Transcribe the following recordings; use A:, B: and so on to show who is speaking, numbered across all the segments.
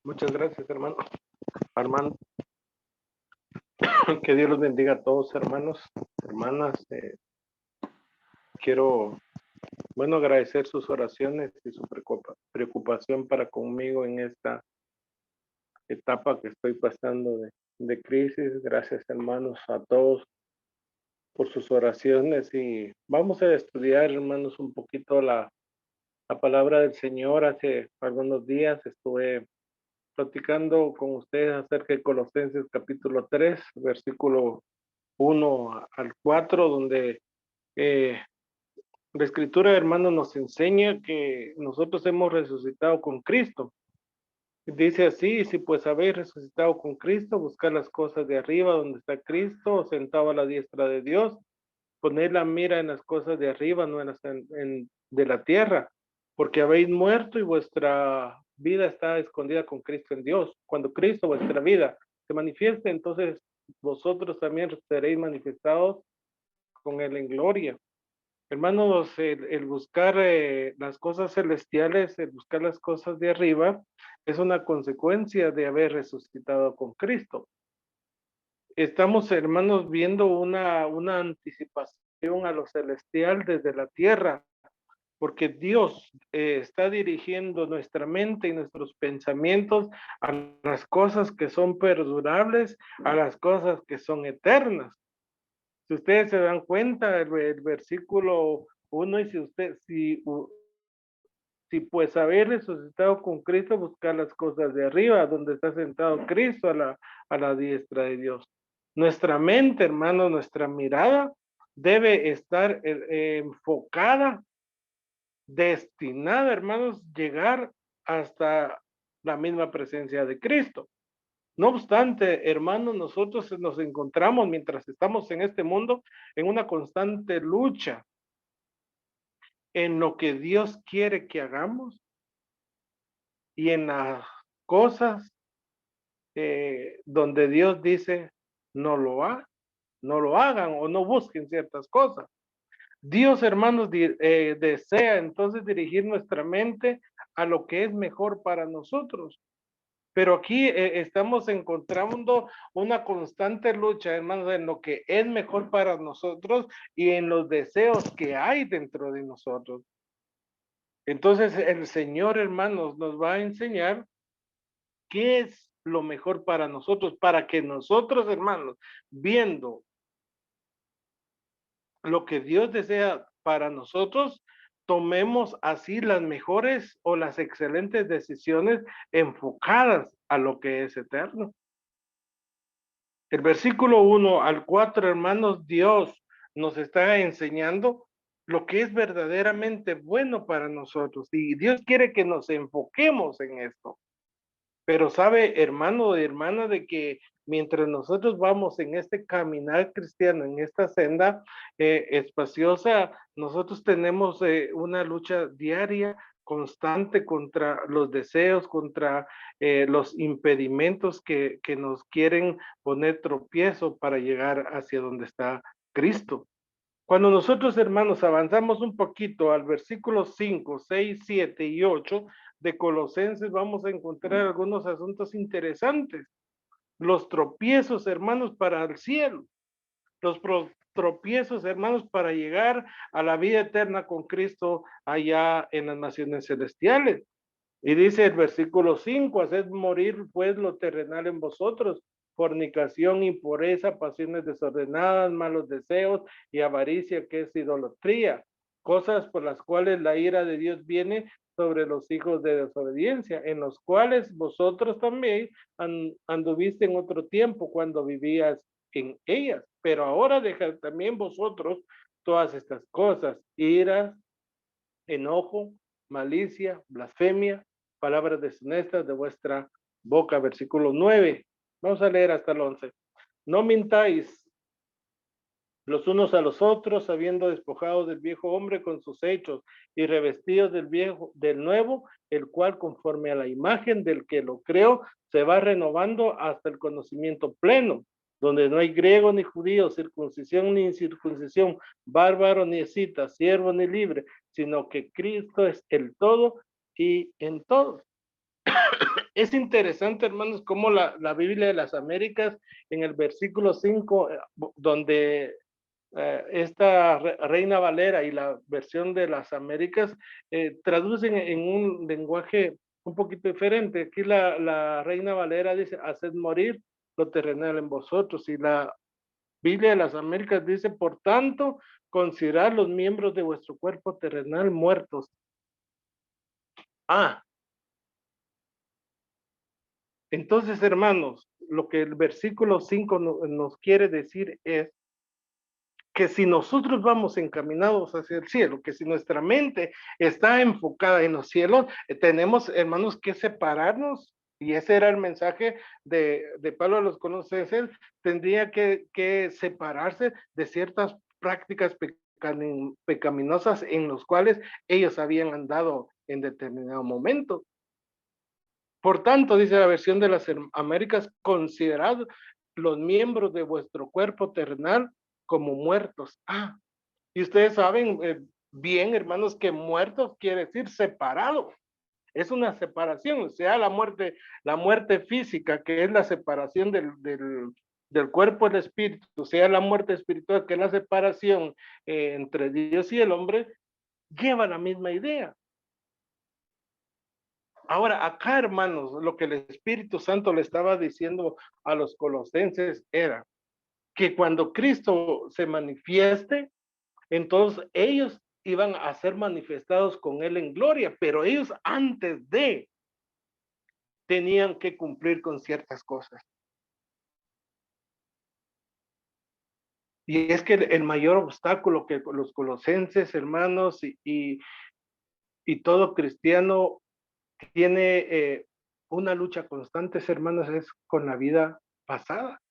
A: Muchas gracias, hermano. Armando, que Dios los bendiga a todos, hermanos, hermanas. Quiero, bueno, agradecer sus oraciones y su preocupación para conmigo en esta etapa que estoy pasando de crisis. Gracias, hermanos, a todos por sus oraciones y vamos a estudiar, hermanos, un poquito la palabra del Señor. Hace algunos días estuve platicando con ustedes acerca de Colosenses capítulo 3, versículo 1 al 4, donde la escritura, hermano, nos enseña que nosotros hemos resucitado con Cristo. Dice así: si pues habéis resucitado con Cristo, buscad las cosas de arriba donde está Cristo, sentado a la diestra de Dios. Poned la mira en las cosas de arriba, no en las de la tierra, porque habéis muerto y vuestra vida está escondida con Cristo en Dios. Cuando Cristo, vuestra vida, se manifieste, entonces vosotros también seréis manifestados con Él en gloria. Hermanos, el buscar las cosas celestiales, el buscar las cosas de arriba, es una consecuencia de haber resucitado con Cristo. Estamos, hermanos, viendo una anticipación a lo celestial desde la tierra, porque Dios está dirigiendo nuestra mente y nuestros pensamientos a las cosas que son perdurables, a las cosas que son eternas. Si ustedes se dan cuenta, el versículo 1, y si pues haber resucitado con Cristo, buscar las cosas de arriba, donde está sentado Cristo a la diestra de Dios. Nuestra mente, hermano, nuestra mirada debe estar enfocada, destinada, hermanos, llegar hasta la misma presencia de Cristo. No obstante, hermanos, nosotros nos encontramos mientras estamos en este mundo en una constante lucha en lo que Dios quiere que hagamos y en las cosas donde Dios dice no lo hagan o no busquen ciertas cosas. Dios, hermanos, desea entonces dirigir nuestra mente a lo que es mejor para nosotros. Pero aquí estamos encontrando una constante lucha, hermanos, en lo que es mejor para nosotros y en los deseos que hay dentro de nosotros. Entonces el Señor, hermanos, nos va a enseñar qué es lo mejor para nosotros, para que nosotros, hermanos, viendo lo que Dios desea para nosotros, tomemos así las mejores o las excelentes decisiones enfocadas a lo que es eterno. El versículo 1 al 4, hermanos, Dios nos está enseñando lo que es verdaderamente bueno para nosotros y Dios quiere que nos enfoquemos en esto. Pero sabe, hermano y hermana, de que mientras nosotros vamos en este caminar cristiano, en esta senda espaciosa, nosotros tenemos una lucha diaria, constante contra los deseos, contra los impedimentos que nos quieren poner tropiezo para llegar hacia donde está Cristo. Cuando nosotros, hermanos, avanzamos un poquito al versículo 5, 6, 7 y 8 de Colosenses, vamos a encontrar algunos asuntos interesantes. Los tropiezos, hermanos, para el cielo. Los tropiezos, hermanos, para llegar a la vida eterna con Cristo allá en las naciones celestiales. Y dice el versículo 5: haced morir pues lo terrenal en vosotros, fornicación, impureza, pasiones desordenadas, malos deseos y avaricia, que es idolatría, cosas por las cuales la ira de Dios viene sobre los hijos de desobediencia, en los cuales vosotros también anduviste en otro tiempo cuando vivías en ellas. Pero ahora dejad también vosotros todas estas cosas: ira, enojo, malicia, blasfemia, palabras deshonestas de vuestra boca. Versículo 9. Vamos a leer hasta el 11. No mintáis los unos a los otros, habiendo despojado del viejo hombre con sus hechos y revestidos del nuevo, el cual conforme a la imagen del que lo creó, se va renovando hasta el conocimiento pleno, donde no hay griego ni judío, circuncisión ni incircuncisión, bárbaro ni escita, siervo ni libre, sino que Cristo es el todo y en todos. Es interesante, hermanos, cómo la Biblia de las Américas, en el versículo 5, donde esta Reina Valera y la versión de las Américas traducen en un lenguaje un poquito diferente. Aquí la Reina Valera dice, haced morir lo terrenal en vosotros, y la Biblia de las Américas dice, por tanto, considerad los miembros de vuestro cuerpo terrenal muertos. Ah, entonces, hermanos, lo que el versículo 5 nos quiere decir es que si nosotros vamos encaminados hacia el cielo, que si nuestra mente está enfocada en los cielos, tenemos, hermanos, que separarnos, y ese era el mensaje de Pablo a los Colosenses, tendría que separarse de ciertas prácticas pecaminosas en los cuales ellos habían andado en determinado momento. Por tanto, dice la versión de las Américas, considerad los miembros de vuestro cuerpo terrenal como muertos. Ah, y ustedes saben bien, hermanos, que muertos quiere decir separado. Es una separación, o sea, la muerte física, que es la separación del cuerpo y el espíritu, o sea, la muerte espiritual, que es la separación entre Dios y el hombre, lleva la misma idea. Ahora, acá, hermanos, lo que el Espíritu Santo le estaba diciendo a los colosenses era que cuando Cristo se manifieste, entonces ellos iban a ser manifestados con él en gloria, pero ellos antes de tenían que cumplir con ciertas cosas. Y es que el mayor obstáculo que los colosenses, hermanos, y todo cristiano tiene una lucha constante, hermanos, es con la vida pasada.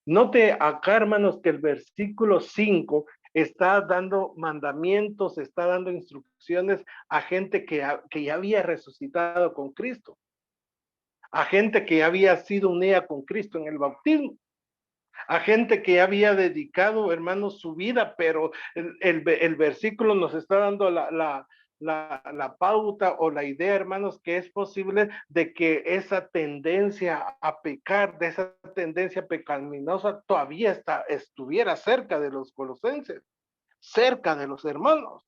A: Note acá, hermanos, que el versículo 5 está dando mandamientos, está dando instrucciones a gente que ya había resucitado con Cristo, a gente que ya había sido unida con Cristo en el bautismo, a gente que ya había dedicado, hermanos, su vida, pero el versículo nos está dando la pauta o la idea, hermanos, que es posible de que esa tendencia a pecar, de esa tendencia pecaminosa, todavía estuviera cerca de los colosenses, cerca de los hermanos.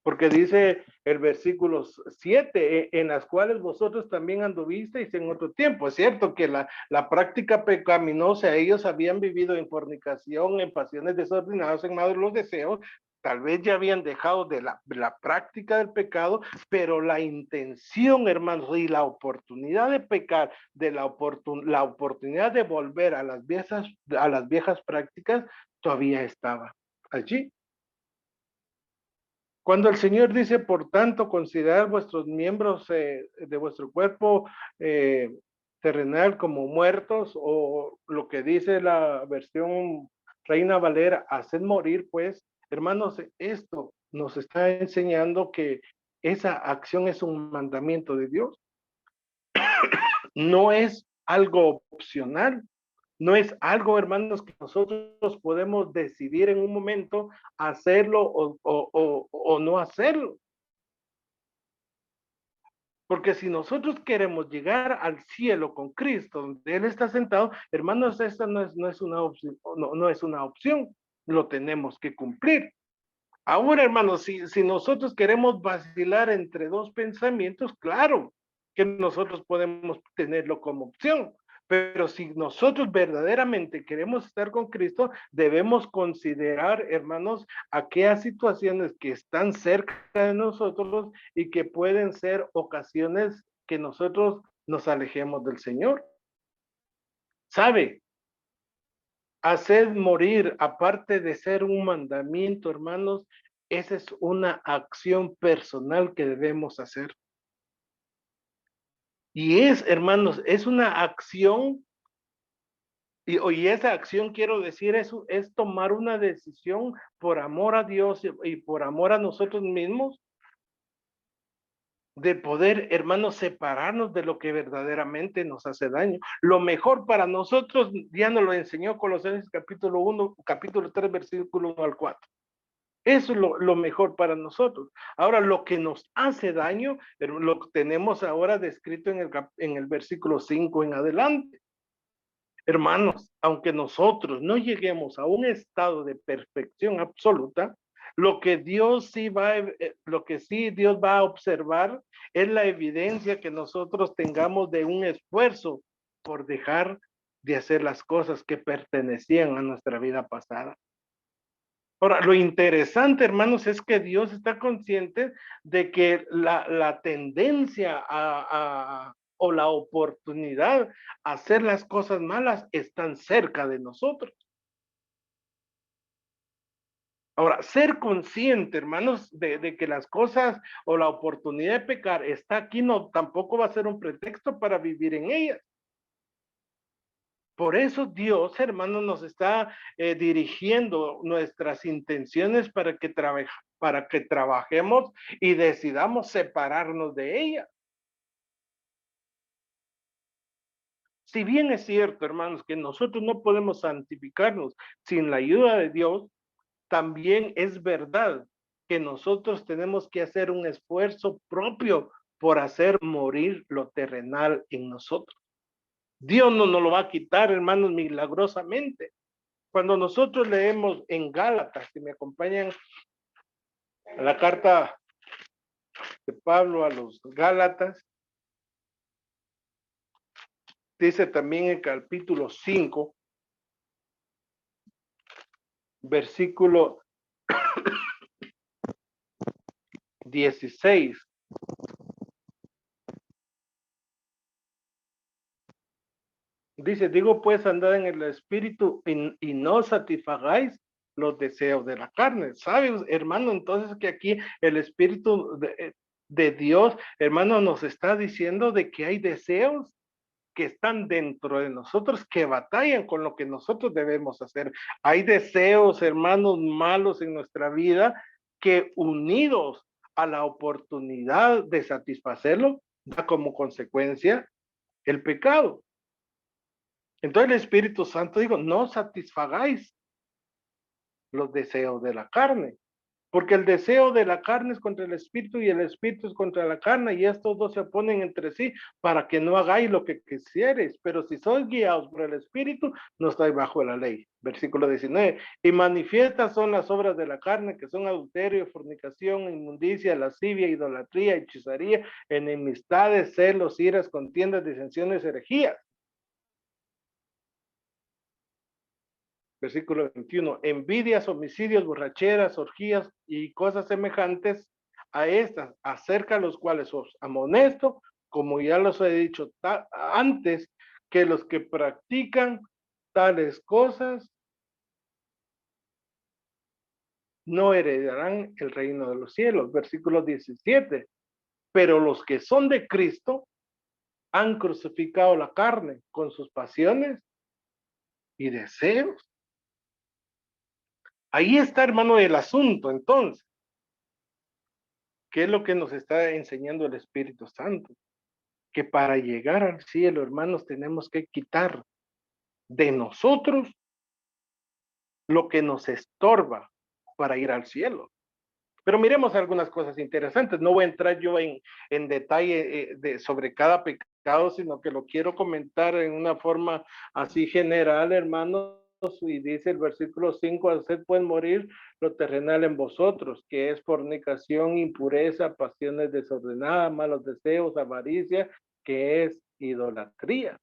A: Porque dice el versículo 7, en las cuales vosotros también anduvisteis en otro tiempo. Es cierto que la práctica pecaminosa, ellos habían vivido en fornicación, en pasiones desordenadas, en malos deseos, tal vez ya habían dejado de la práctica del pecado, pero la intención, hermanos, y la oportunidad de pecar, de la oportunidad de volver a las viejas prácticas, todavía estaba allí. Cuando el Señor dice, por tanto, considerad vuestros miembros de vuestro cuerpo eh, terrenal como muertos, o lo que dice la versión Reina Valera, haced morir, pues, hermanos, esto nos está enseñando que esa acción es un mandamiento de Dios, no es algo opcional. No es algo, hermanos, que nosotros podemos decidir en un momento hacerlo o no hacerlo. Porque si nosotros queremos llegar al cielo con Cristo, donde Él está sentado, hermanos, esta no es una opción, no es una opción, lo tenemos que cumplir. Ahora, hermanos, si nosotros queremos vacilar entre dos pensamientos, claro que nosotros podemos tenerlo como opción, pero si nosotros verdaderamente queremos estar con Cristo, debemos considerar, hermanos, aquellas situaciones que están cerca de nosotros y que pueden ser ocasiones que nosotros nos alejemos del Señor. ¿Sabe? Hacer morir, aparte de ser un mandamiento, hermanos, esa es una acción personal que debemos hacer. Y es, hermanos, es una acción, y esa acción quiero decir, es tomar una decisión por amor a Dios y por amor a nosotros mismos, de poder, hermanos, separarnos de lo que verdaderamente nos hace daño. Lo mejor para nosotros, ya nos lo enseñó Colosenses capítulo 1, capítulo 3, versículo 1 al 4. Eso es lo mejor para nosotros. Ahora, lo que nos hace daño, lo tenemos ahora descrito en el versículo 5 en adelante. Hermanos, aunque nosotros no lleguemos a un estado de perfección absoluta, lo que sí Dios va a observar es la evidencia que nosotros tengamos de un esfuerzo por dejar de hacer las cosas que pertenecían a nuestra vida pasada. Ahora, lo interesante, hermanos, es que Dios está consciente de que la tendencia o la oportunidad a hacer las cosas malas están cerca de nosotros. Ahora, ser consciente, hermanos, de que las cosas o la oportunidad de pecar está aquí, no, tampoco va a ser un pretexto para vivir en ellas. Por eso Dios, hermano, nos está dirigiendo nuestras intenciones para que trabajemos y decidamos separarnos de ella. Si bien es cierto, hermanos, que nosotros no podemos santificarnos sin la ayuda de Dios, también es verdad que nosotros tenemos que hacer un esfuerzo propio por hacer morir lo terrenal en nosotros. Dios no nos lo va a quitar, hermanos, milagrosamente. Cuando nosotros leemos en Gálatas, si me acompañan a la carta de Pablo a los Gálatas, dice también en capítulo 5, versículo 16. Dice, digo pues, andad en el espíritu y no satisfagáis los deseos de la carne. ¿Sabes, hermano? Entonces que aquí el espíritu de Dios, hermano, nos está diciendo de que hay deseos que están dentro de nosotros que batallan con lo que nosotros debemos hacer. Hay deseos, hermanos, malos en nuestra vida que unidos a la oportunidad de satisfacerlo, da como consecuencia el pecado. Entonces el Espíritu Santo dijo, no satisfagáis los deseos de la carne, porque el deseo de la carne es contra el espíritu y el espíritu es contra la carne, y estos dos se oponen entre sí para que no hagáis lo que quisieres, pero si sois guiados por el espíritu, no estáis bajo la ley. Versículo 19, y manifiestas son las obras de la carne, que son adulterio, fornicación, inmundicia, lascivia, idolatría, hechicería, enemistades, celos, iras, contiendas, disensiones, herejías. Versículo 21, envidias, homicidios, borracheras, orgías y cosas semejantes a estas, acerca de los cuales os amonesto, como ya los he dicho antes, que los que practican tales cosas no heredarán el reino de los cielos. Versículo 17, pero los que son de Cristo han crucificado la carne con sus pasiones y deseos. Ahí está, hermano, el asunto, entonces. ¿Qué es lo que nos está enseñando el Espíritu Santo? Que para llegar al cielo, hermanos, tenemos que quitar de nosotros lo que nos estorba para ir al cielo. Pero miremos algunas cosas interesantes. No voy a entrar yo en detalle sobre cada pecado, sino que lo quiero comentar en una forma así general, hermanos. Y dice el versículo 5, haced pues morir lo terrenal en vosotros, que es fornicación, impureza, pasiones desordenadas, malos deseos, avaricia, que es idolatría.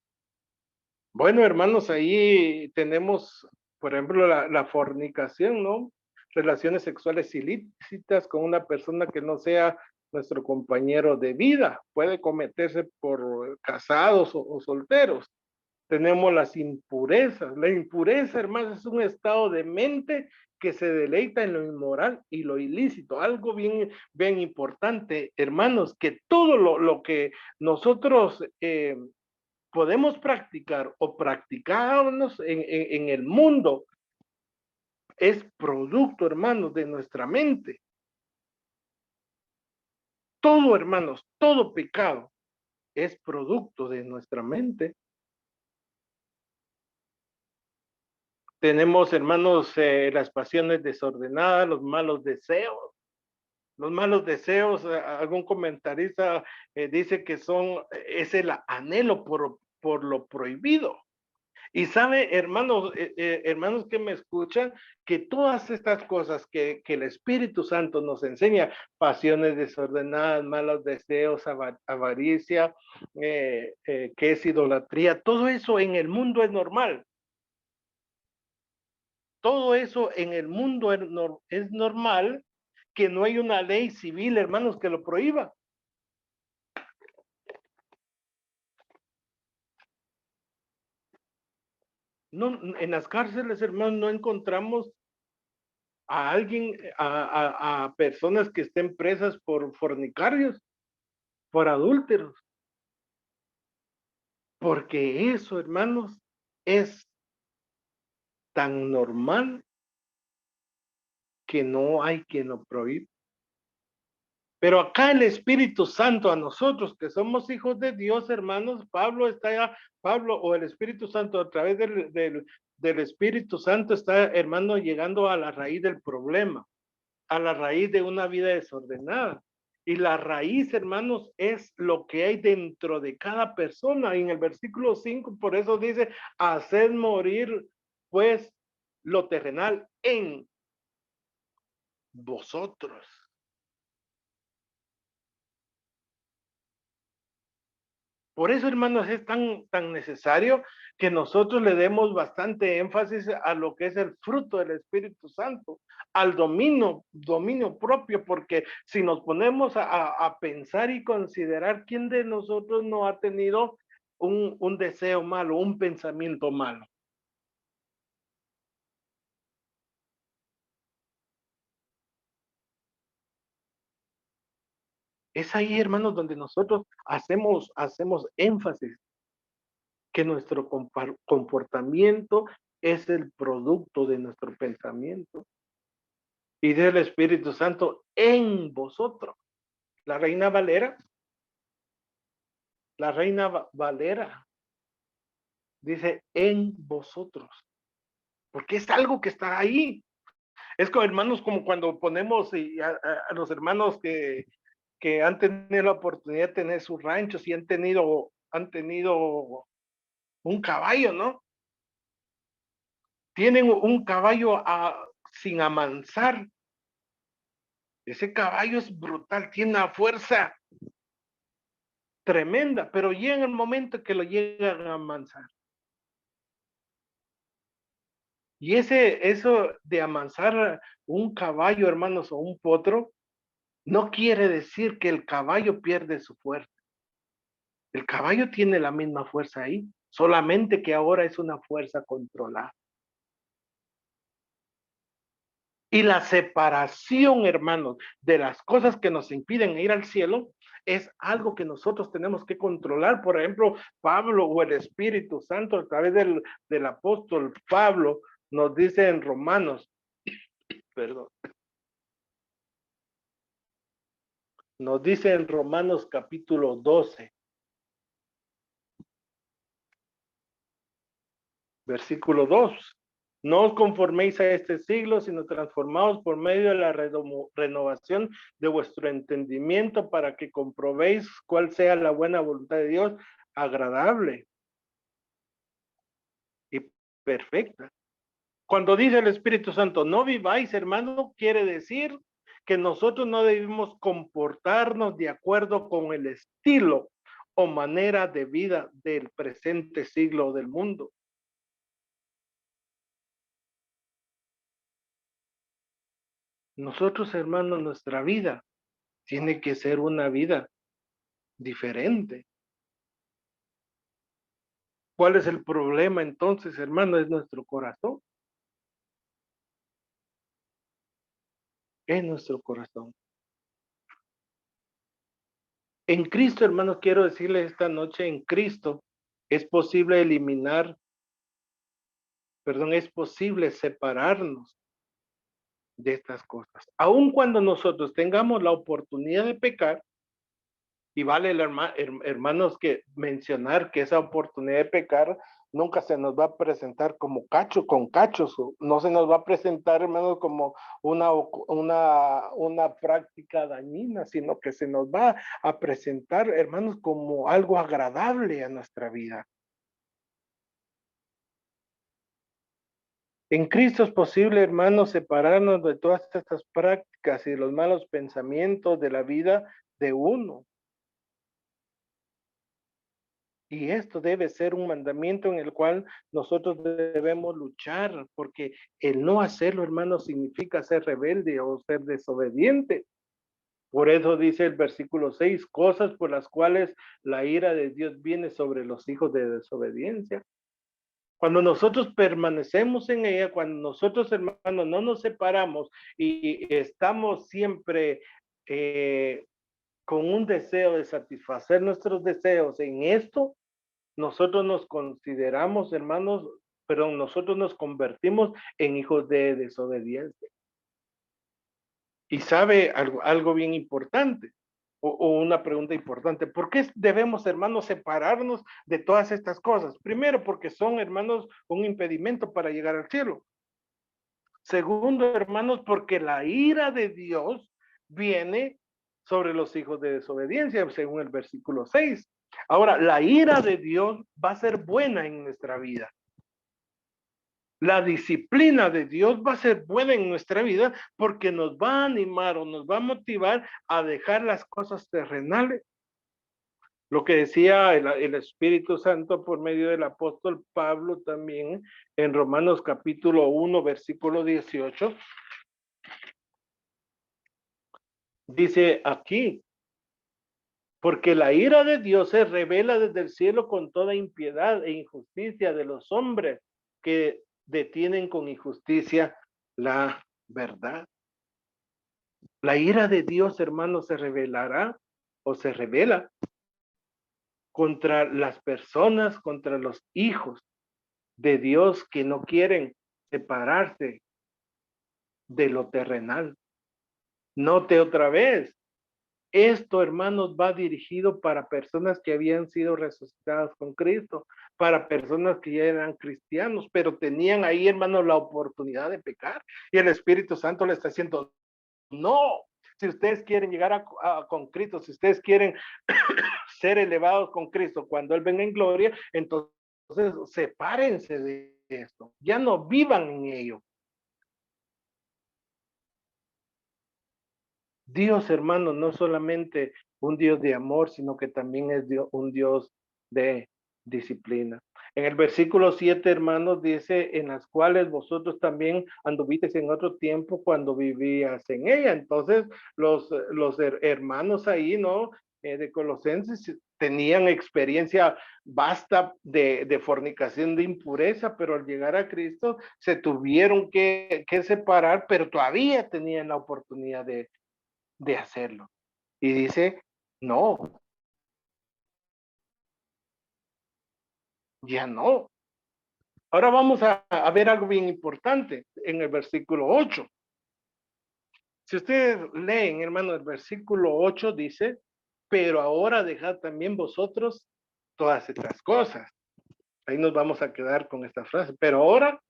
A: Bueno, hermanos, ahí tenemos, por ejemplo, la fornicación, ¿no? Relaciones sexuales ilícitas con una persona que no sea nuestro compañero de vida. Puede cometerse por casados o solteros. Tenemos las impurezas. La impureza, hermanos, es un estado de mente que se deleita en lo inmoral y lo ilícito. Algo bien, bien importante, hermanos, que todo lo que nosotros podemos practicar o practicamos en el mundo es producto, hermanos, de nuestra mente. Todo, hermanos, todo pecado es producto de nuestra mente. Tenemos, hermanos, las pasiones desordenadas, los malos deseos. Los malos deseos, algún comentarista dice que es el anhelo por lo prohibido. Y sabe, hermanos, hermanos que me escuchan, que todas estas cosas que el Espíritu Santo nos enseña, pasiones desordenadas, malos deseos, avaricia, que es idolatría, todo eso en el mundo es normal. Todo eso en el mundo es normal, que no hay una ley civil, hermanos, que lo prohíba. No, en las cárceles, hermanos, no encontramos a alguien, a personas que estén presas por fornicarios, por adúlteros, porque eso, hermanos, es tan normal que no hay quien lo prohíba. Pero acá el Espíritu Santo a nosotros que somos hijos de Dios, hermanos, Pablo o el Espíritu Santo a través del Espíritu Santo está, hermano, llegando a la raíz del problema, a la raíz de una vida desordenada. Y la raíz, hermanos, es lo que hay dentro de cada persona. Y en el versículo 5, por eso dice, haced morir, pues, lo terrenal en vosotros. Por eso, hermanos, es tan necesario que nosotros le demos bastante énfasis a lo que es el fruto del Espíritu Santo, al dominio propio, porque si nos ponemos a pensar y considerar quién de nosotros no ha tenido un deseo malo, un pensamiento malo. Es ahí, hermanos, donde nosotros hacemos énfasis que nuestro comportamiento es el producto de nuestro pensamiento y del Espíritu Santo en vosotros. La Reina Valera, la Reina Valera dice en vosotros, porque es algo que está ahí. Es como, hermanos, como cuando ponemos a los hermanos que han tenido la oportunidad de tener sus ranchos y han tenido un caballo, ¿no? Tienen un caballo sin amansar. Ese caballo es brutal, tiene una fuerza tremenda, pero llega el momento que lo llegan a amansar. Y eso de amansar un caballo, hermanos, o un potro, no quiere decir que el caballo pierde su fuerza. El caballo tiene la misma fuerza ahí, solamente que ahora es una fuerza controlada. Y la separación, hermanos, de las cosas que nos impiden ir al cielo es algo que nosotros tenemos que controlar. Por ejemplo, Pablo o el Espíritu Santo a través del apóstol Pablo nos dice en Romanos, perdón, nos dice en Romanos capítulo 12, versículo 2. No os conforméis a este siglo, sino transformaos por medio de la renovación de vuestro entendimiento para que comprobéis cuál sea la buena voluntad de Dios, agradable y perfecta. Cuando dice el Espíritu Santo, no viváis, hermano, quiere decir que nosotros no debemos comportarnos de acuerdo con el estilo o manera de vida del presente siglo del mundo. Nosotros, hermanos, nuestra vida tiene que ser una vida diferente. ¿Cuál es el problema entonces, hermano? Es nuestro corazón. Es nuestro corazón. En Cristo, hermanos, quiero decirles esta noche, en Cristo es posible es posible separarnos de estas cosas. Aun cuando nosotros tengamos la oportunidad de pecar, y vale, hermanos, que mencionar que esa oportunidad de pecar Nunca se nos va a presentar como cacho con cachos, no se nos va a presentar, hermanos, como una práctica dañina, sino que se nos va a presentar, hermanos, como algo agradable a nuestra vida. En Cristo es posible, hermanos, separarnos de todas estas prácticas y los malos pensamientos de la vida de uno. Y esto debe ser un mandamiento en el cual nosotros debemos luchar, porque el no hacerlo, hermano, significa ser rebelde o ser desobediente. Por eso dice el versículo 6, cosas por las cuales la ira de Dios viene sobre los hijos de desobediencia. Cuando nosotros permanecemos en ella, cuando nosotros, hermanos, no nos separamos y estamos siempre con un deseo de satisfacer nuestros deseos en esto, nosotros nos consideramos, hermanos, pero nosotros nos convertimos en hijos de desobediencia. Y sabe algo bien importante, o una pregunta importante, ¿por qué debemos, hermanos, separarnos de todas estas cosas? Primero, porque son, hermanos, un impedimento para llegar al cielo. Segundo, hermanos, porque la ira de Dios viene sobre los hijos de desobediencia, según el versículo 6. Ahora, la ira de Dios va a ser buena en nuestra vida. La disciplina de Dios va a ser buena en nuestra vida porque nos va a animar o nos va a motivar a dejar las cosas terrenales. Lo que decía el Espíritu Santo por medio del apóstol Pablo también en Romanos capítulo 1, versículo 18, dice aquí, porque la ira de Dios se revela desde el cielo con toda impiedad e injusticia de los hombres que detienen con injusticia la verdad. La ira de Dios, hermanos, se revelará o se revela contra las personas, contra los hijos de Dios que no quieren separarse de lo terrenal. Note otra vez, esto, hermanos, va dirigido para personas que habían sido resucitadas con Cristo, para personas que ya eran cristianos, pero tenían ahí, hermanos, la oportunidad de pecar. Y el Espíritu Santo le está diciendo, no, si ustedes quieren llegar con Cristo, si ustedes quieren ser elevados con Cristo cuando Él venga en gloria, entonces sepárense de esto, ya no vivan en ello. Dios, hermano, no solamente un Dios de amor, sino que también es un Dios de disciplina. En el versículo 7, hermanos, dice, en las cuales vosotros también anduvisteis en otro tiempo cuando vivías en ella. Entonces, los hermanos ahí, ¿no? De Colosenses tenían experiencia vasta de fornicación, de impureza, pero al llegar a Cristo se tuvieron que separar, pero todavía tenían la oportunidad de hacerlo. Y dice, no, ya no. Ahora vamos a ver algo bien importante en el versículo 8. Si ustedes leen, hermano, el versículo 8 dice, pero ahora dejad también vosotros todas estas cosas. Ahí nos vamos a quedar con esta frase. Pero ahora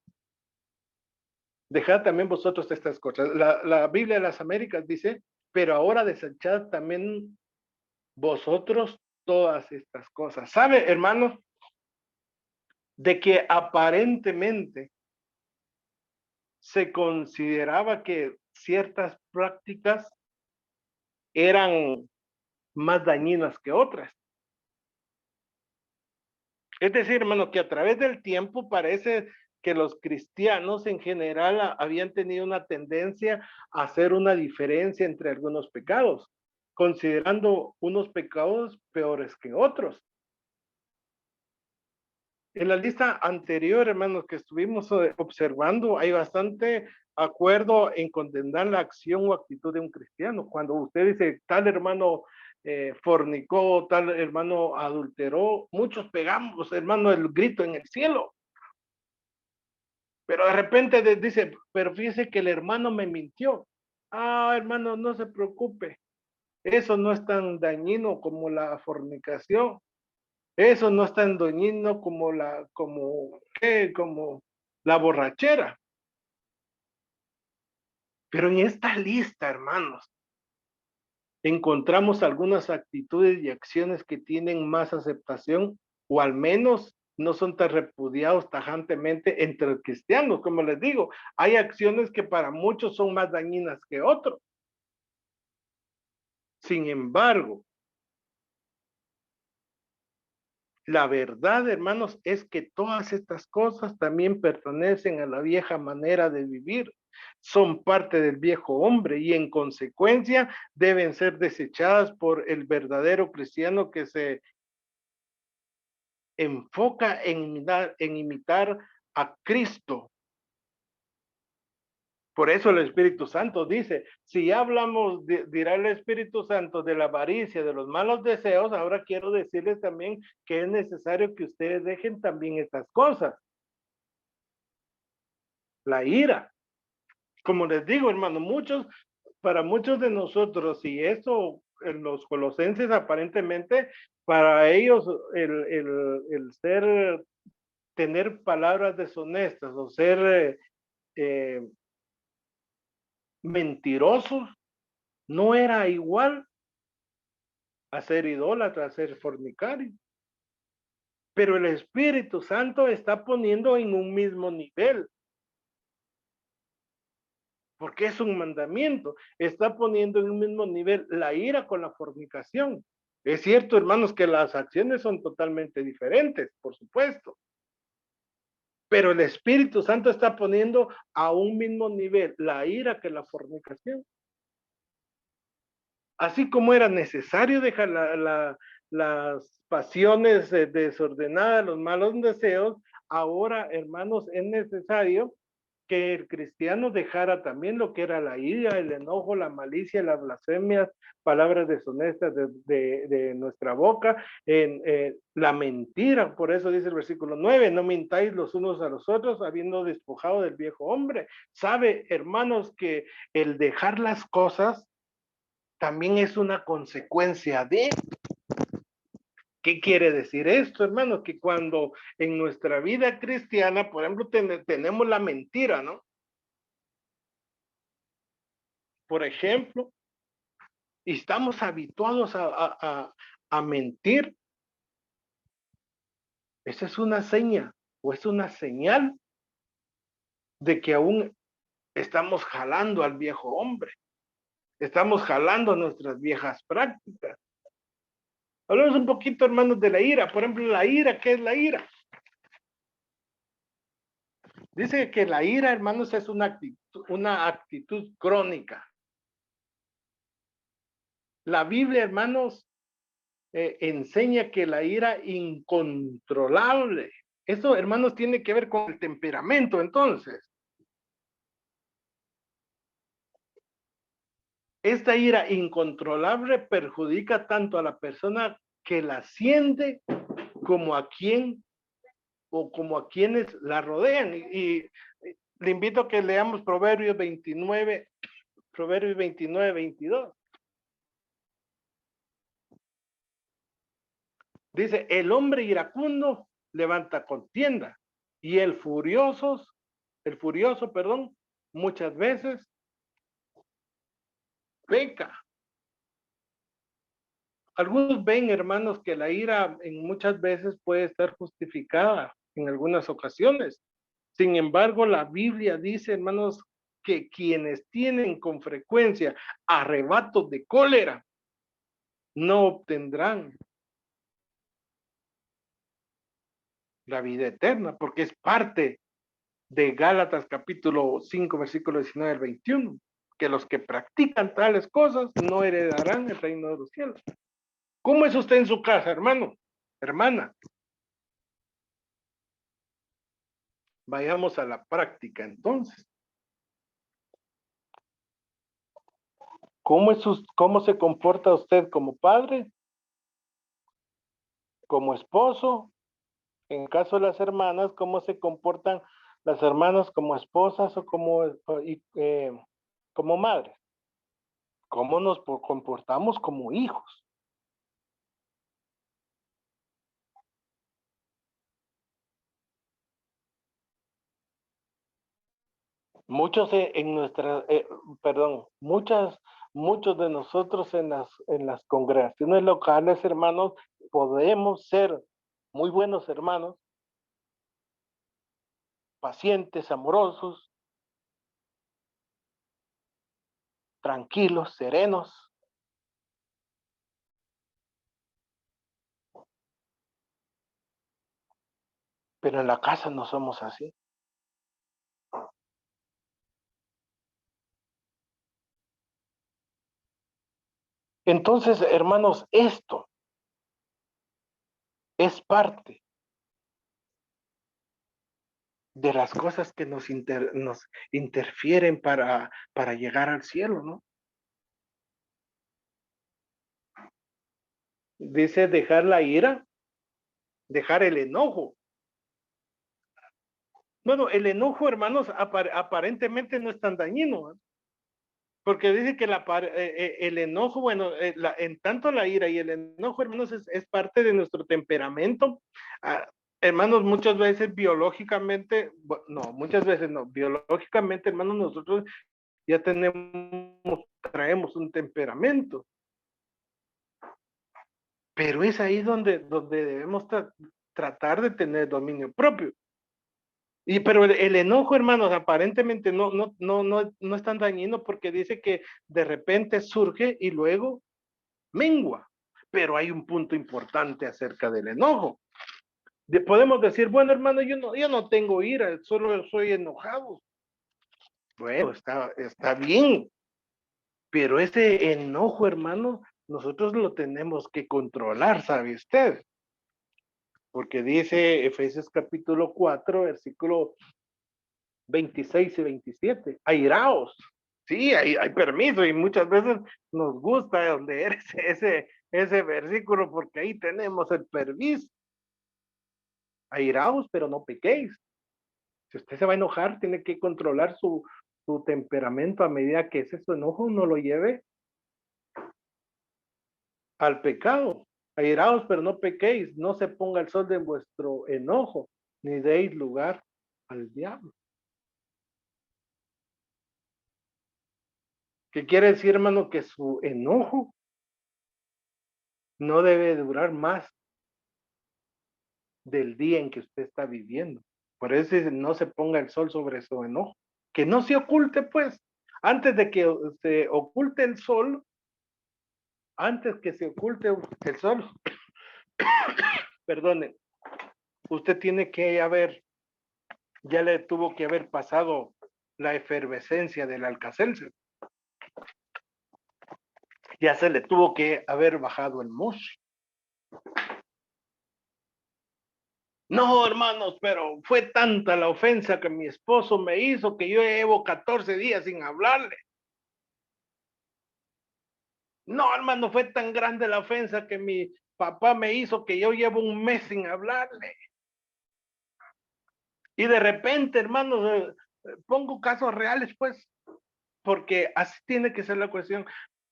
A: dejad también vosotros estas cosas. La Biblia de las Américas dice, pero ahora desechad también vosotros todas estas cosas. ¿Sabe, hermano? De que aparentemente se consideraba que ciertas prácticas eran más dañinas que otras. Es decir, hermano, que a través del tiempo parece que los cristianos en general habían tenido una tendencia a hacer una diferencia entre algunos pecados, considerando unos pecados peores que otros. En la lista anterior, hermanos, que estuvimos observando, hay bastante acuerdo en condenar la acción o actitud de un cristiano. Cuando usted dice, tal hermano fornicó, tal hermano adulteró, muchos pegamos, hermano, el grito en el cielo. Pero de repente dice, pero fíjese que el hermano me mintió. Ah, hermano, no se preocupe. Eso no es tan dañino como la fornicación. Eso no es tan dañino como la borrachera. Pero en esta lista, hermanos, encontramos algunas actitudes y acciones que tienen más aceptación o al menos no son tan repudiados tajantemente entre los cristianos. Como les digo, hay acciones que para muchos son más dañinas que otros. Sin embargo, la verdad, hermanos, es que todas estas cosas también pertenecen a la vieja manera de vivir. Son parte del viejo hombre y en consecuencia deben ser desechadas por el verdadero cristiano que se enfoca en imitar a Cristo. Por eso el Espíritu Santo dice, si ya hablamos, dirá el Espíritu Santo, de la avaricia, de los malos deseos, ahora quiero decirles también que es necesario que ustedes dejen también estas cosas. La ira. Como les digo, hermano, para muchos de nosotros, y eso en los colosenses aparentemente, para ellos tener palabras deshonestas o ser mentirosos, no era igual a ser idólatra, a ser fornicario. Pero el Espíritu Santo está poniendo en un mismo nivel, porque es un mandamiento, está poniendo en un mismo nivel la ira con la fornicación. Es cierto, hermanos, que las acciones son totalmente diferentes, por supuesto, pero el Espíritu Santo está poniendo a un mismo nivel la ira que la fornicación. Así como era necesario dejar las pasiones desordenadas, los malos deseos, ahora, hermanos, es necesario que el cristiano dejara también lo que era la ira, el enojo, la malicia, las blasfemias, palabras deshonestas de nuestra boca, la mentira. Por eso dice el versículo 9, no mintáis los unos a los otros, habiendo despojado del viejo hombre. Sabe, hermanos, que el dejar las cosas también es una consecuencia de. ¿Qué quiere decir esto, hermano? Que cuando en nuestra vida cristiana, por ejemplo, tenemos la mentira, ¿no? Por ejemplo, y estamos habituados a mentir, esa es una seña o es una señal de que aún estamos jalando al viejo hombre, estamos jalando nuestras viejas prácticas. Hablemos un poquito, hermanos, de la ira. Por ejemplo, la ira, ¿qué es la ira? Dice que la ira, hermanos, es una actitud crónica. La Biblia, hermanos, enseña que la ira incontrolable, eso, hermanos, tiene que ver con el temperamento, entonces. Esta ira incontrolable perjudica tanto a la persona que la siente como a quienes la rodean. Y le invito a que leamos Proverbios 29, 22. Dice, el hombre iracundo levanta contienda y el furioso, perdón, muchas veces peca. Algunos ven, hermanos, que la ira en muchas veces puede estar justificada en algunas ocasiones. Sin embargo, la Biblia dice, hermanos, que quienes tienen con frecuencia arrebatos de cólera no obtendrán la vida eterna, porque es parte de Gálatas capítulo 5, versículo 19 al 21, que los que practican tales cosas no heredarán el reino de los cielos. ¿Cómo es usted en su casa, hermano? Hermana, vayamos a la práctica entonces. ¿Cómo se comporta usted como padre, como esposo? En caso de las hermanas, ¿cómo se comportan las hermanas como esposas o como madres? ¿Cómo nos comportamos como hijos? Muchos en nuestra, perdón, muchos de nosotros en las congregaciones locales, hermanos, podemos ser muy buenos hermanos, pacientes, amorosos, tranquilos, serenos, pero en la casa no somos así. Entonces, hermanos, esto es parte de las cosas que nos interfieren para llegar al cielo, ¿no? Dice dejar la ira, dejar el enojo. Bueno, el enojo, hermanos, aparentemente no es tan dañino, ¿eh? Porque dice que el enojo, bueno, en tanto la ira y el enojo, hermanos, es parte de nuestro temperamento. Ah, hermanos, muchas veces biológicamente, no, muchas veces no, biológicamente, hermanos, nosotros ya traemos un temperamento, pero es ahí donde debemos tratar de tener dominio propio. Pero el enojo, hermanos, aparentemente no es tan dañino porque dice que de repente surge y luego mengua. Pero hay un punto importante acerca del enojo. Podemos decir, bueno, hermano, yo no tengo ira, solo soy enojado. Bueno, está bien, pero ese enojo, hermano, nosotros lo tenemos que controlar, ¿sabe usted? Porque dice Efesios capítulo 4, versículo 26 y 27, airaos. Sí, hay permiso y muchas veces nos gusta leer ese versículo porque ahí tenemos el permiso. Airaos, pero no pequéis. Si usted se va a enojar, tiene que controlar su temperamento a medida que ese su enojo no lo lleve al pecado. Airaos, pero no pequéis, no se ponga el sol de vuestro enojo, ni deis lugar al diablo. ¿Qué quiere decir, hermano? Que su enojo no debe durar más del día en que usted está viviendo. Por eso no se ponga el sol sobre su enojo. Que no se oculte, pues. Antes de que se oculte el sol, antes que se oculte el sol, perdone, usted tiene que ya le tuvo que haber pasado la efervescencia del Alcacelser. Ya se le tuvo que haber bajado el mosh. No, hermanos, pero fue tanta la ofensa que mi esposo me hizo que yo llevo 14 días sin hablarle. No, hermano, fue tan grande la ofensa que mi papá me hizo que yo llevo un mes sin hablarle. Y de repente, hermanos, pongo casos reales, pues, porque así tiene que ser la cuestión.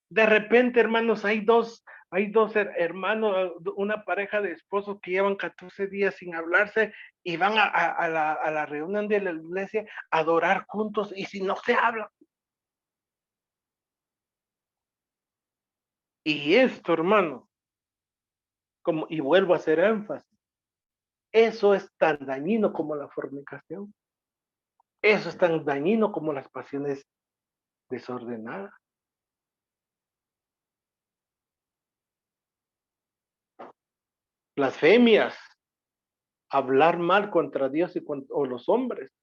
A: De repente, hermanos, hay dos hermanos, una pareja de esposos que llevan 14 días sin hablarse y van a la reunión de la iglesia a adorar juntos y si no se hablan. Y esto, hermano, y vuelvo a hacer énfasis, eso es tan dañino como la fornicación. Eso es tan dañino como las pasiones desordenadas. Blasfemias, hablar mal contra Dios o los hombres,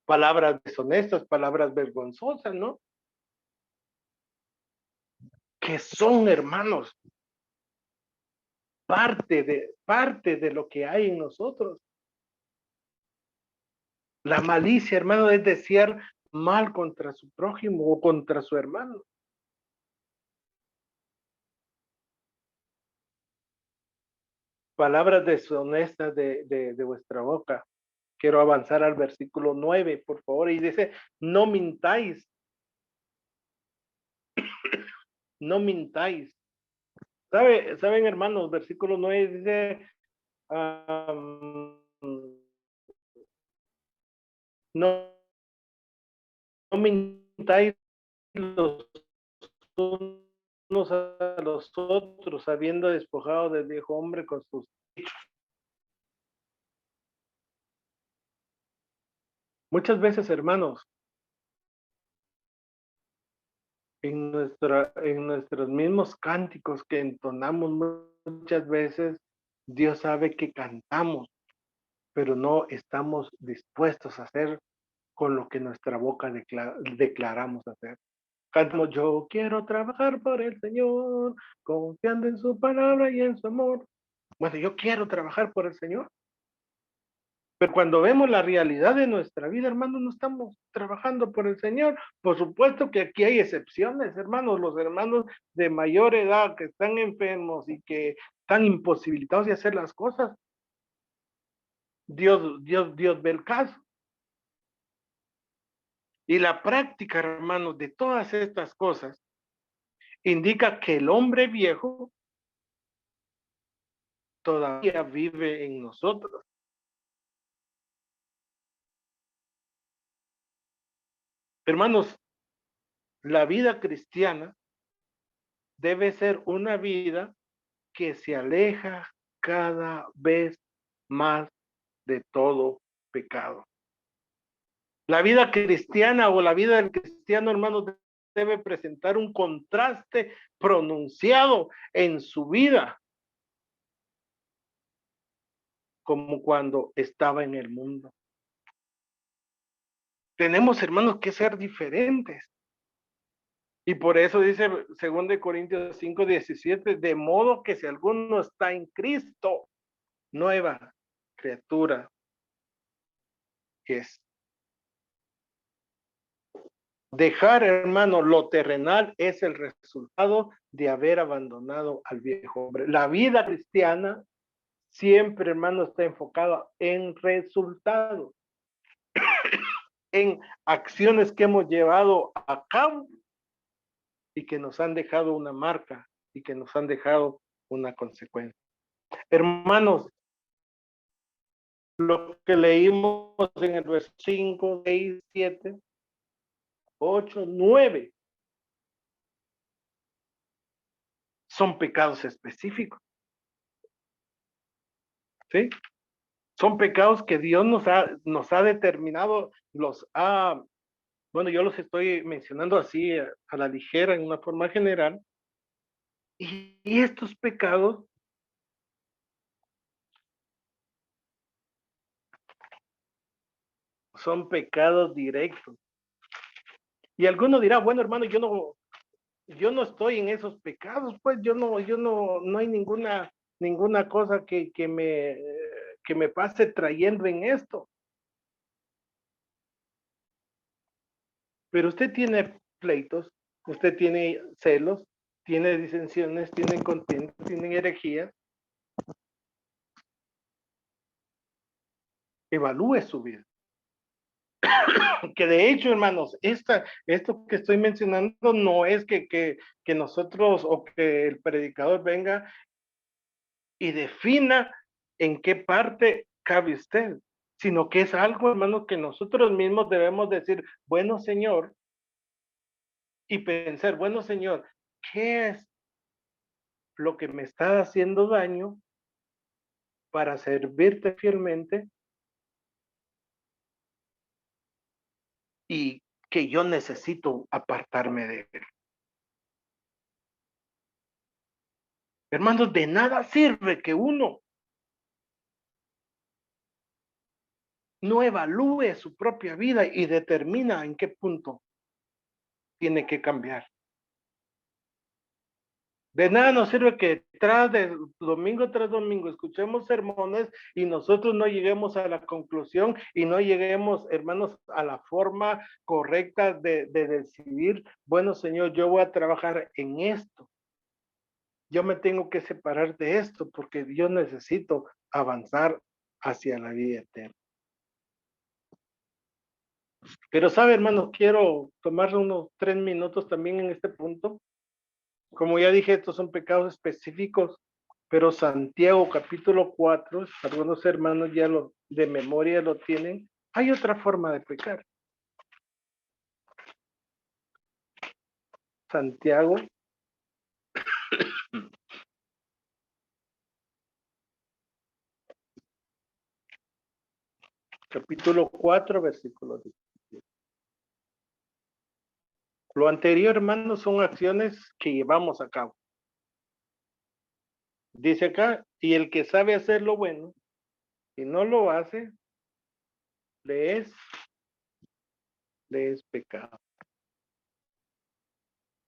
A: palabras deshonestas, palabras vergonzosas, ¿no? Que son, hermanos, parte de lo que hay en nosotros. La malicia, hermano, es desear mal contra su prójimo o contra su hermano. Palabras deshonestas de vuestra boca. Quiero avanzar al versículo 9, por favor, y dice, no mintáis, no mintáis. ¿Saben, hermanos? Versículo 9 dice, no mintáis los unos a los otros, habiendo despojado del viejo hombre con sus hechos. Muchas veces, hermanos, en nuestros mismos cánticos que entonamos muchas veces, Dios sabe que cantamos, pero no estamos dispuestos a hacer con lo que nuestra boca declaramos hacer. Cantamos, yo quiero trabajar por el Señor, confiando en su palabra y en su amor. Bueno, yo quiero trabajar por el Señor, pero cuando vemos la realidad de nuestra vida, hermanos, no estamos trabajando por el Señor. Por supuesto que aquí hay excepciones, hermanos, los hermanos de mayor edad que están enfermos y que están imposibilitados de hacer las cosas. Dios ve el caso. Y la práctica, hermanos, de todas estas cosas indica que el hombre viejo todavía vive en nosotros. Hermanos, la vida cristiana debe ser una vida que se aleja cada vez más de todo pecado. La vida cristiana o la vida del cristiano, hermanos, debe presentar un contraste pronunciado en su vida, como cuando estaba en el mundo. Tenemos, hermanos, que ser diferentes. Y por eso dice 2 Corintios 5:17, de modo que si alguno está en Cristo, nueva criatura es. Dejar, hermano, lo terrenal es el resultado de haber abandonado al viejo hombre. La vida cristiana siempre, hermano, está enfocada en resultados, en acciones que hemos llevado a cabo y que nos han dejado una marca y que nos han dejado una consecuencia. Hermanos, lo que leímos en el verso 5, 6, 7, 8, 9 son pecados específicos, ¿sí? Son pecados que Dios nos ha determinado, bueno, yo los estoy mencionando así a la ligera, en una forma general, y estos pecados son pecados directos. Y alguno dirá, bueno, hermano, yo no estoy en esos pecados, pues no hay ninguna cosa que me pase trayendo en esto. Pero usted tiene pleitos, usted tiene celos, tiene disensiones, tiene contiendas, tiene herejías. Evalúe su vida. Que de hecho, hermanos, esto que estoy mencionando no es que nosotros o que el predicador venga y defina en qué parte cabe usted, sino que es algo, hermano, que nosotros mismos debemos decir, bueno, Señor, y pensar, bueno, Señor, ¿qué es lo que me está haciendo daño para servirte fielmente y que yo necesito apartarme de él? Hermanos, de nada sirve que uno no evalúe su propia vida y determina en qué punto tiene que cambiar. De nada nos sirve que domingo tras domingo escuchemos sermones y nosotros no lleguemos a la conclusión y no lleguemos, hermanos, a la forma correcta de decidir, bueno, Señor, yo voy a trabajar en esto. Yo me tengo que separar de esto porque yo necesito avanzar hacia la vida eterna. Pero sabe, hermanos, quiero tomar unos 3 minutos también en este punto. Como ya dije, estos son pecados específicos, pero Santiago capítulo 4, algunos hermanos ya de memoria lo tienen. Hay otra forma de pecar. Santiago, capítulo 4, versículo 10. Lo anterior, hermanos, son acciones que llevamos a cabo. Dice acá, y el que sabe hacer lo bueno y no lo hace, le es pecado.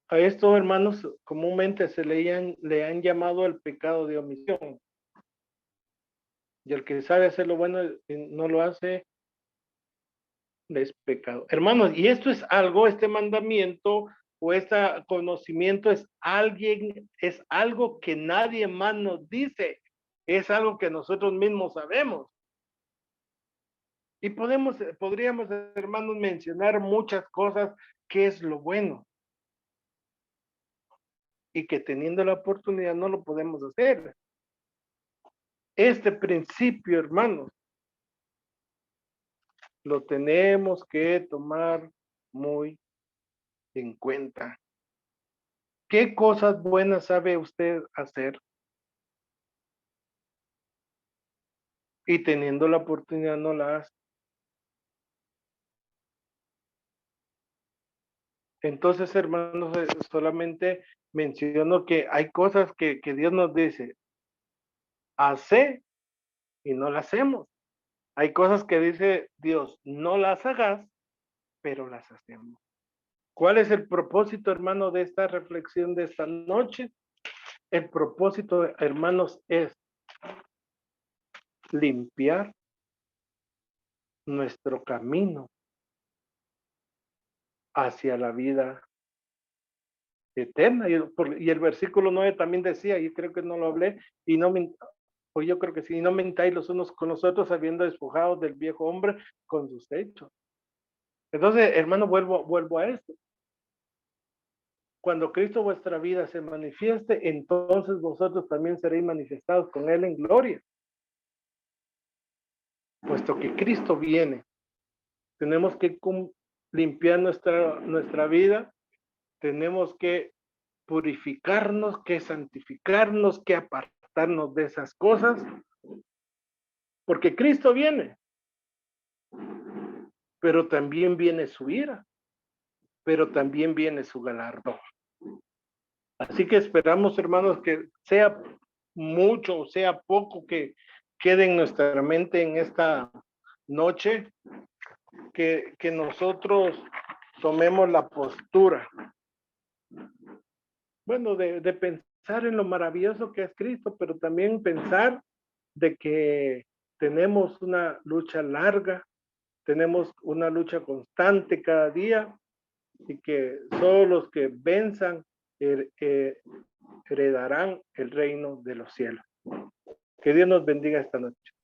A: A esto, hermanos, comúnmente le han llamado el pecado de omisión. Y el que sabe hacer lo bueno y no lo hace, le es pecado. Hermanos, y esto es algo, este mandamiento o este conocimiento es algo que nadie más nos dice. Es algo que nosotros mismos sabemos. Y podríamos, hermanos, mencionar muchas cosas que es lo bueno. Y que teniendo la oportunidad no lo podemos hacer. Este principio, hermanos, lo tenemos que tomar muy en cuenta. ¿Qué cosas buenas sabe usted hacer? Y teniendo la oportunidad no la hace. Entonces, hermanos, solamente menciono que hay cosas que Dios nos dice, hace y no las hacemos. Hay cosas que dice Dios, no las hagas, pero las hacemos. ¿Cuál es el propósito, hermano, de esta reflexión de esta noche? El propósito, hermanos, es limpiar nuestro camino hacia la vida eterna. Y el versículo 9 también decía, y creo que no lo hablé, y no o yo creo que sí, y no mentáis los unos con los otros, habiendo despojado del viejo hombre con sus hechos. Entonces, hermano, vuelvo a esto. Cuando Cristo vuestra vida se manifieste, entonces vosotros también seréis manifestados con Él en gloria. Puesto que Cristo viene, tenemos que limpiar nuestra vida, tenemos que purificarnos, que santificarnos, que apartarnos de esas cosas, porque Cristo viene, pero también viene su ira, pero también viene su galardón. Así que esperamos, hermanos, que sea mucho o sea poco que quede en nuestra mente en esta noche, que nosotros tomemos la postura, bueno, de pensar en lo maravilloso que es Cristo, pero también pensar de que tenemos una lucha larga, tenemos una lucha constante cada día y que solo los que venzan heredarán el reino de los cielos. Que Dios nos bendiga esta noche.